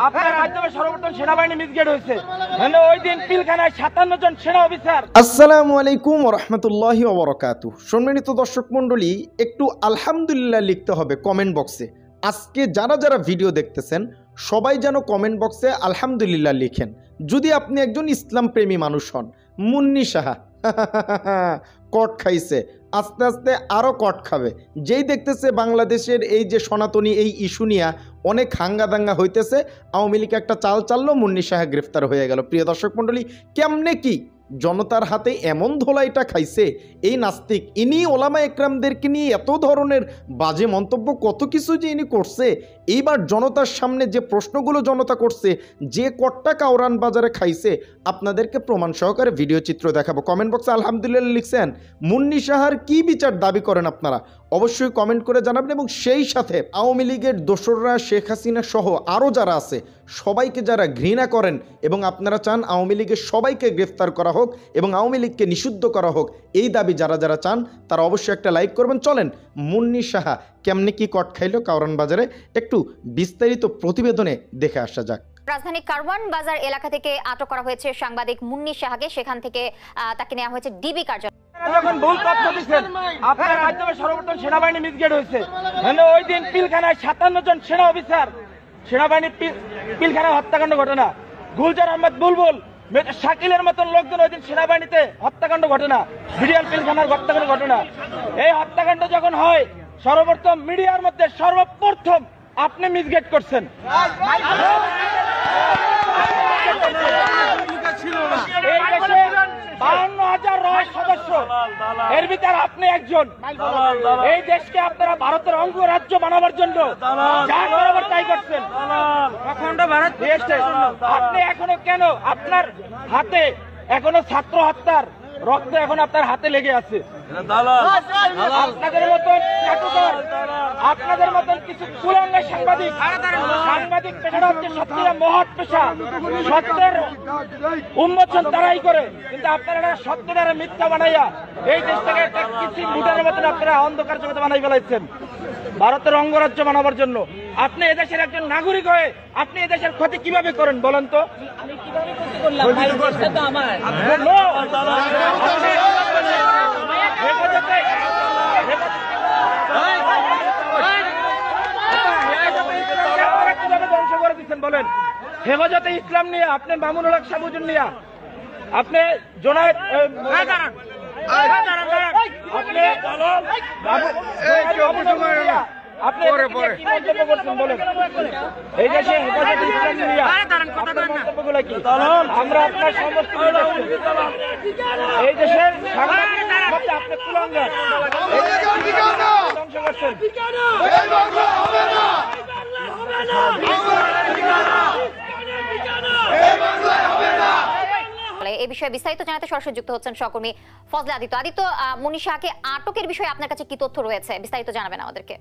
আপনার মাধ্যমে সর্বপ্রথম সেনাবাহিনী মিসগেট হয়েছে। ওই দিন পিলখানায় 57 জন সেনা অফিসার। আসসালামু আলাইকুম ওয়া রাহমাতুল্লাহি ওয়া বারাকাতুহু। সম্মানিত দর্শক মণ্ডলী, একটু আলহামদুলিল্লাহ লিখতে হবে কমেন্ট বক্সে। আজকে যারা যারা ভিডিও দেখতেছেন সবাই যেন কমেন্ট বক্সে আলহামদুলিল্লাহ লিখেন। যদি আপনি একজন ইসলাম প্রেমী মানুষ হন। মুন্নি সাহা কট খাইছে, আস্তে আস্তে আরও কট খাবে। যেই দেখতেছে বাংলাদেশের এই যে সনাতনী এই ইস্যু নিয়ে অনেক হাঙ্গা দাঙ্গা হইতেছে, আওয়ামী লীগ একটা চাল চাললো, মুন্নি সাহা গ্রেফতার হয়ে গেল। প্রিয় দর্শক মণ্ডলী, কেমনে কি জনতার হাতে এমন ধোলাইটা খাইছে এই নাস্তিক, ইনি ওলামা একরামদেরকে নিয়ে এত ধরনের বাজে মন্তব্য, কত কিছু যে ইনি করছে। এইবার জনতার সামনে যে প্রশ্নগুলো জনতা করছে, যে কট্টা কাউরান বাজারে খাইছে, আপনাদেরকে প্রমাণ সহকারে ভিডিও চিত্র দেখাবো। কমেন্ট বক্সে আলহামদুলিল্লাহ লিখছেন। মুন্নি সাহার কি বিচার দাবি করেন আপনারা অবশ্যই কমেন্ট করে জানাবেন। এবং সেই সাথে আওয়ামী লীগের দোসররা, শেখ হাসিনা সহ আরও যারা আছে সবাইকে যারা ঘৃণা করেন এবং আপনারা চান আওয়ামী লীগের সবাইকে গ্রেফতার করা হোক এবং আওয়ামী লীগকে নিষিদ্ধ করা হোক, এই দাবি যারা যারা চান তারা অবশ্যই একটা লাইক করবেন। চলেন মুন্নি সাহা কেমনে কি কট খাইল কাউরান বাজারে একটু বিস্তারিত প্রতিবেদনে দেখে আসা যাক। রাজধানী কারওয়ান বাজার এলাকা থেকে আটক করা হয়েছে সাংবাদিক মুন্নি সাহাকে। সেখান থেকে তাকে নেওয়া হয়েছে ডিবি কার্যালয়। যখন ভুল তথ্য দিচ্ছেন, আপনার মাধ্যমে সর্বপ্রথম সেনাবাহিনী মিসগেট হয়েছে। ওই দিন পিলখানায় 57 জন সেনা অফিসার, সেনাবাহিনী পিলখানায় হত্যাকাণ্ড ঘটনা। গুলজার আহমেদ বুলবুল, শাকিলের মতন লোকজন ওই দিন সেনাবাহিনীতে হত্যাকাণ্ড ঘটনা, বিডিআর পিলখানার হত্যাকাণ্ড ঘটনা। এই হত্যাকাণ্ড যখন হয়, সর্বপ্রথম মিডিয়ার মধ্যে সর্বপ্রথম আপনি মিসগেট করছেন। এই দেশে 52,000 রয় সদস্য, এর ভিতরে আপনি একজন। এই দেশকে আপনারা ভারতের অঙ্গরাজ্য বানাবার জন্য যা করাবার তাই করছেন। আপনি এখনো কেন, আপনার হাতে এখনো ছাত্র হত্যার রক্ত এখন আপনার হাতে লেগে আছে। আপনাদের মতন চাটুকার, আপনাদের মতন কিছু কুলাঙ্গা সাংবাদিক, সাংবাদিক পেশাটা হচ্ছে সত্যিটা মহৎ পেশা। সত্যের উন্মোচন তারাই করে, কিন্তু আপনারা সত্যটারে মিথ্যা বানাইয়া এই দেশ থেকে একটা কিছু ভুটানের মতন আপনারা অন্ধকার জগতে বানাই ফেলাইছেন ভারতের অঙ্গরাজ্য বানাবার জন্য। আপনি এদেশের একজন নাগরিক হয়ে আপনি এদেশের ক্ষতি কিভাবে করেন বলেন তো? ধ্বংস করে দিচ্ছেন বলেন? হেফাজতে ইসলাম নিয়ে আপনি মামুনুল হক সাবুজুন নিয়ে আপনি জোনায়েদ আপনি কি মন্তব্য করছেন বলেন? এই দেশে হেফাজতে ইসলাম নিয়ে মন্তব্যগুলো কি? আমরা আপনার সমস্ত এই দেশের সাংবাদিক আপনি কুলাঙ্গার ধ্বংস করছেন। এই বিষয়ে বিস্তারিত জানাতে সরাসরি যুক্ত হচ্ছেন সহকর্মী ফজলে আদিত্য। আদিত্য, মুন্নি সাহাকে আটকের বিষয়ে আপনার কাছে কি তথ্য রয়েছে, বিস্তারিত জানাবেন আমাদেরকে।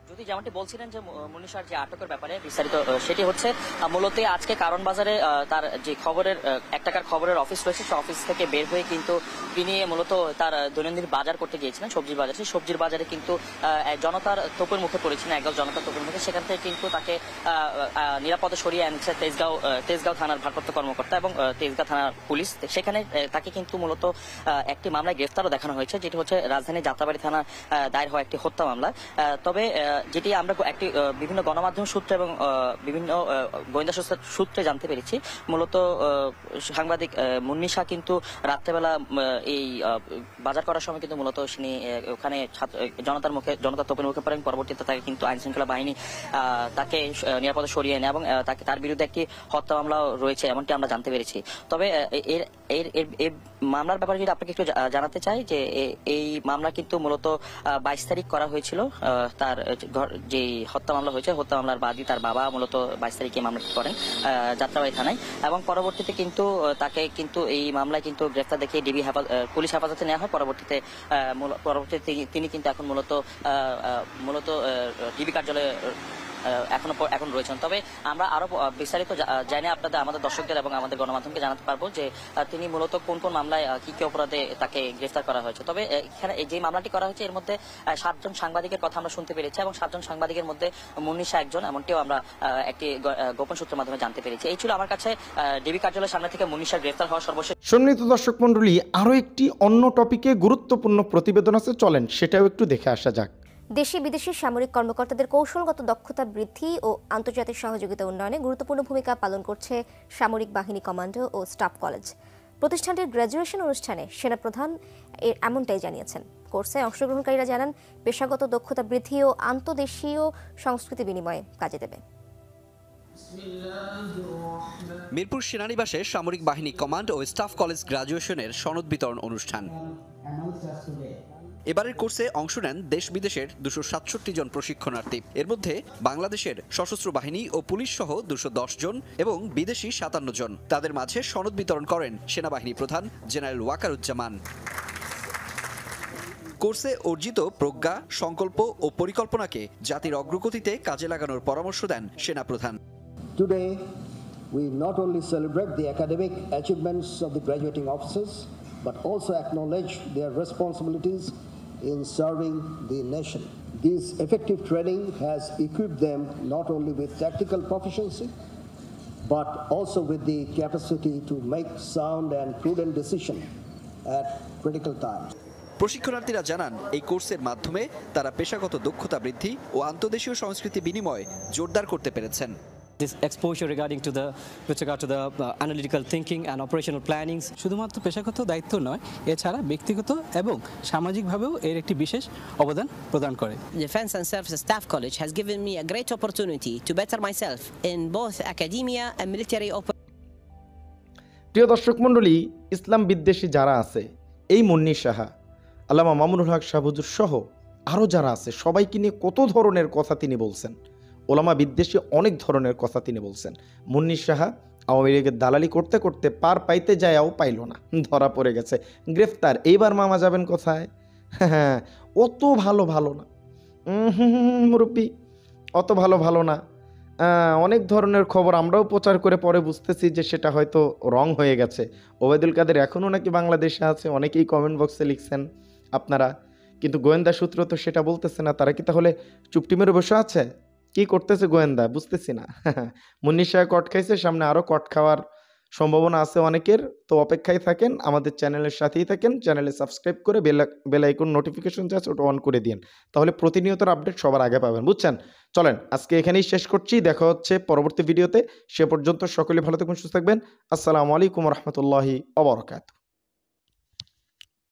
যদি যেমনটি বলছিলেন যে মুন্নি সাহার যে আটকের ব্যাপারে বিস্তারিত, সেটি হচ্ছে মূলত আজকে কারণ বাজারে তার যে খবরের 1 টাকার খবরের অফিস রয়েছে, সেই অফিস থেকে বের হয়ে কিন্তু তিনি মূলত তার দৈনন্দিন বাজার করতে গিয়েছিলেন, সবজির বাজার। সেই সবজির বাজারে কিন্তু জনতার তোপের মুখে পড়েছিলেন, একদল জনতার তোপের মুখে। সেখান থেকে কিন্তু তাকে নিরাপদে সরিয়ে আনছে তেজগাঁও থানার ভারপ্রাপ্ত কর্মকর্তা এবং তেজগাঁও থানার পুলিশ। সেখানে তাকে কিন্তু মূলত একটি মামলায় গ্রেফতারও দেখানো হয়েছে, যেটি হচ্ছে রাজধানী যাত্রাবাড়ি থানা দায়ের হওয়া একটি হত্যা মামলা। তবে যেটি আমরা একটি বিভিন্ন গণমাধ্যম সূত্রে এবং বিভিন্ন গোয়েন্দা সূত্রে জানতে পেরেছি, মূলত সাংবাদিক মুন্নি সাহা কিন্তু রাত্রেবেলা এই বাজার করার সময় কিন্তু মূলত তিনি ওখানে জনতার তোপের মুখে পড়েন। পরবর্তীতে তাকে কিন্তু আইন শৃঙ্খলা বাহিনী তাকে নিরাপদে সরিয়ে নেয় এবং তার বিরুদ্ধে একটি হত্যা মামলাও রয়েছে, এমনটি আমরা জানতে পেরেছি। তবে এর মামলার ব্যাপারে যদি আপনাকে একটু জানাতে চাই যে এই মামলা কিন্তু মূলত 22 তারিখ করা হয়েছিল। তার যে হত্যা মামলা হয়েছে, হত্যা মামলার বাদী তার বাবা মূলত 22 তারিখে মামলাটি করেন যাত্রাবাড়ি থানায় এবং পরবর্তীতে কিন্তু তাকে কিন্তু এই মামলায় কিন্তু গ্রেফতার দেখিয়ে পুলিশ হেফাজতে নেওয়া হয়। পরবর্তীতে তিনি কিন্তু এখন মূলত ডিবি কার্যালয়ে এখন রয়েছেন। তবে আমরা আরো বিস্তারিত জানি আমাদের দর্শকদের এবং আমাদের গণমাধ্যমকে জানাতে পারবো যে তিনি মূলত কোন কোন মামলায় কি কি অপরাধে তাকে গ্রেফতার করা হয়েছে। তবে এখানে যে মামলাটি করা হয়েছে এর মধ্যে 7 জন সাংবাদিকের কথা আমরা শুনতে পেরেছি এবং 7 জন সাংবাদিকের মধ্যে মুন্নিশা একজন, এমনটিও আমরা একটি গোপন সূত্রের মাধ্যমে জানতে পেরেছি। এই ছিল আমার কাছে ডিবি কার্যালয়ের সামনে থেকে মুন্নিশার গ্রেফতার হওয়া সর্বশেষ। সম্মানিত দর্শক মণ্ডলী, আরও একটি অন্য টপিকে গুরুত্বপূর্ণ প্রতিবেদন আছে, চলেন সেটাও একটু দেখে আসা যাক। দেশি বিদেশি সামরিক কর্মকর্তাদের কৌশলগত দক্ষতা বৃদ্ধি ও আন্তর্জাতিক সহযোগিতা উন্নয়নে গুরুত্বপূর্ণ ভূমিকা পালন করছে সামরিক বাহিনী কমান্ডো ও স্টাফ কলেজ। প্রতিষ্ঠানটির গ্র্যাজুয়েশন অনুষ্ঠানে সেনাপ্রধান এমনটাই জানিয়েছেন। কোর্সে অংশগ্রহণকারীরা জানান পেশাগত দক্ষতা বৃদ্ধি ও আন্তদেশীয় সংস্কৃতি বিনিময়ে কাজে দেবে। মিরপুর সেনানিবাসে সামরিক বাহিনী কমান্ড ও স্টাফ কলেজ গ্র্যাজুয়েশনের সনদ বিতরণ অনুষ্ঠান। এবারের কোর্সে অংশ নেন দেশ বিদেশের 267 জন প্রশিক্ষণার্থী। এর মধ্যে বাংলাদেশের সশস্ত্র বাহিনী ও পুলিশ সহ 210 জন এবং বিদেশি 57 জন। তাদের মাঝে সনদ বিতরণ করেন সেনাবাহিনী প্রধান জেনারেল ওয়াকারুজ্জামান। কোর্সে অর্জিত প্রজ্ঞা, সংকল্প ও পরিকল্পনাকে জাতির অগ্রগতিতে কাজে লাগানোর পরামর্শ দেন সেনাপ্রধান। Today, we not only celebrate the academic achievements of the graduating officers, but also acknowledge their responsibilities in serving the nation. This effective training has equipped them not only with tactical proficiency, but also with the capacity to make sound and prudent decisions at critical times. প্রশিক্ষণার্থীরা জানান এই কোর্সের মাধ্যমে তারা পেশাগত দক্ষতা বৃদ্ধি ও আন্তদেশীয় সংস্কৃতি বিনিময় জোরদার করতে পেরেছেন। This exposure with regard to the analytical thinking and operational planning শুধুমাত্র পেশাগত দায়িত্ব নয়, এছাড়া ব্যক্তিগত এবং সামাজিকভাবেও এর একটি বিশেষ অবদান প্রদান করে। Defense and Service Staff College has given me a great opportunity to better myself in both academia and military operations. প্রিয় দর্শক মণ্ডলী, ইসলাম বিদ্বেষী যারা আছে, এই মুন্নি সাহা, আল্লামা মামুনুল হক শাহ হুজুর সহ আরও যারা আছে, সবাইকে নিয়ে কত ধরনের কথা তিনি বলছেন। ওলামা বিদ্বেষী অনেক ধরনের কথা তিনি বলছেন। মুন্নি সাহা আওয়ামী লীগের দালালি করতে করতে পার পাইতে যায়ও পাইল না, ধরা পড়ে গেছে, গ্রেফতার। এইবার মামা যাবেন কোথায়? হ্যাঁ, অত ভালো না মুরব্বী, অত ভালো না। অনেক ধরনের খবর আমরাও প্রচার করে পরে বুঝতেছি যে সেটা হয়তো রং হয়ে গেছে। ওবায়দুল কাদের এখনও নাকি বাংলাদেশে আছে, অনেকেই কমেন্ট বক্সে লিখছেন আপনারা, কিন্তু গোয়েন্দা সূত্র তো সেটা বলতেছে না। তারা কি তাহলে চুপটি মেরে বসে আছে? কি করতেছে গোয়েন্দা বুঝতেছি না। মুন্নি সাহেব কট খাইছে, সামনে আরও কট খাওয়ার সম্ভাবনা আছে অনেকের। তো অপেক্ষায় থাকেন, আমাদের চ্যানেলের সাথেই থাকেন। চ্যানেলে সাবস্ক্রাইব করে বেল আইকন নোটিফিকেশন যা আছে ওটা অন করে দিন, তাহলে প্রতিনিয়ত আপডেট সবার আগে পাবেন, বুঝছেন? চলেন আজকে এখানেই শেষ করছি, দেখা হচ্ছে পরবর্তী ভিডিওতে। সে পর্যন্ত সকলে ভালো থাকবেন, সুস্থ থাকবেন। আসসালামু আলাইকুম রহমতুল্লাহি ওয়া বারাকাতুহু।